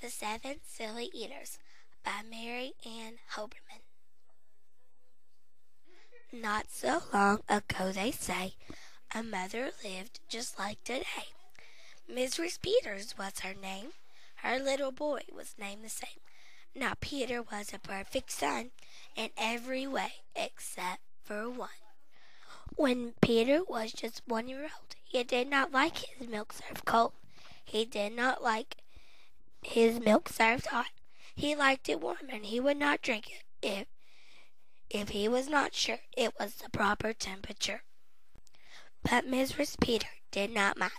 The 7SEaters by Mary Ann Hoberman. Not so long ago, they say, a mother lived just like today. Mrs. Peters was her name. Her little boy was named the same. Now Peter was a perfect son in every way except for one. When Peter was just 1 year old, he did not like his milk served cold. He did not like his milk served hot. He liked it warm, and he would not drink it if he was not sure it was the proper temperature. But Mrs. Peter did not mind.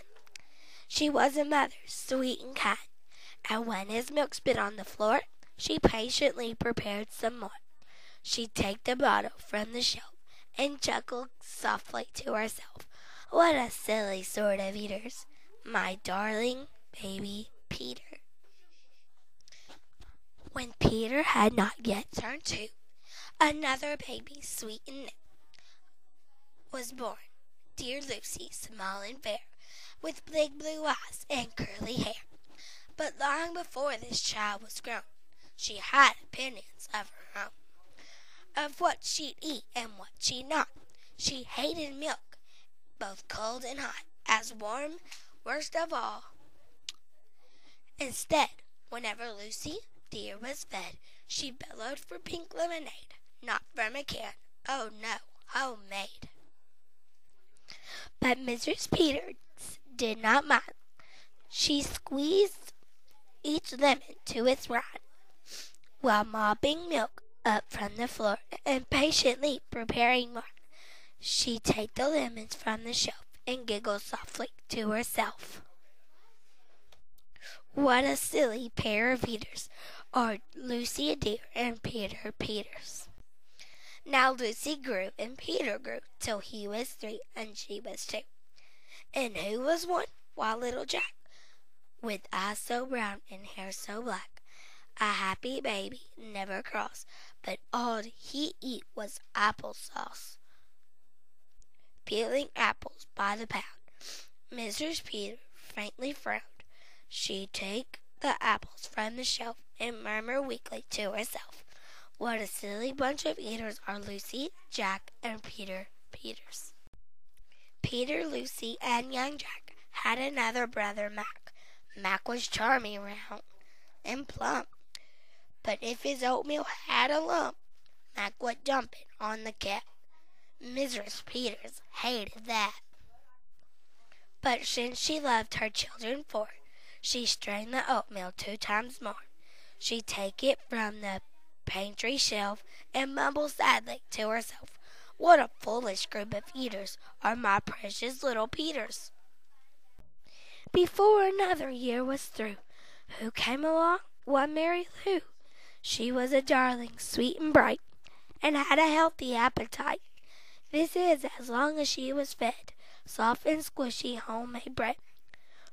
She was a mother, sweet and kind, and when his milk spit on the floor, she patiently prepared some more. She'd take the bottle from the shelf and chuckle softly to herself. What a silly sort of eaters, my darling baby Peter. When Peter had not yet turned 2, another baby, sweet and neat, was born. Dear Lucy, small and fair, with big blue eyes and curly hair. But long before this child was grown, she had opinions of her own, of what she'd eat and what she'd not. She hated milk, both cold and hot, as warm, worst of all. Instead, whenever Lucy, dear, was fed, she bellowed for pink lemonade, not from a can. Oh no, homemade. But Mrs. Peters did not mind. She squeezed each lemon to its rind, while mopping milk up from the floor and patiently preparing more. She'd take the lemons from the shelf and giggle softly to herself. What a silly pair of eaters are Lucy dear and Peter Peters. Now Lucy grew and Peter grew till he was 3 and she was 2. And who was 1? Why, little Jack, with eyes so brown and hair so black, a happy baby, never cross, but all he eat was applesauce. Peeling apples by the pound, Mrs. Peter faintly frowned. She'd take the apples from the shelf and murmur weakly to herself, what a silly bunch of eaters are Lucy, Jack, and Peter Peters. Peter, Lucy, and young Jack had another brother, Mac. Mac was charming, round, and plump, but if his oatmeal had a lump, Mac would dump it on the cat. Mrs. Peters hated that. But since she loved her children 4, she strained the oatmeal 2 times more. She'd take it from the pantry shelf and mumble sadly to herself, what a foolish group of eaters are my precious little Peters. Before another year was through, who came along? Why, Mary Lou. She was a darling, sweet and bright, and had a healthy appetite. This is as long as she was fed soft and squishy homemade bread.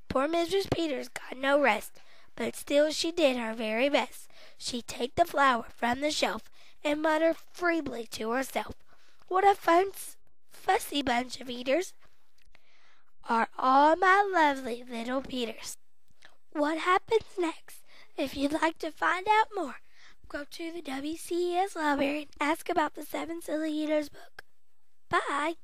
Poor Mrs. Peters got no rest, but still she did her very best. She'd take the flour from the shelf and mutter feebly to herself, what a fussy bunch of eaters are all my lovely little Peters. What happens next? If you'd like to find out more, go to the WCS library and ask about the 7SEaters book. Bye.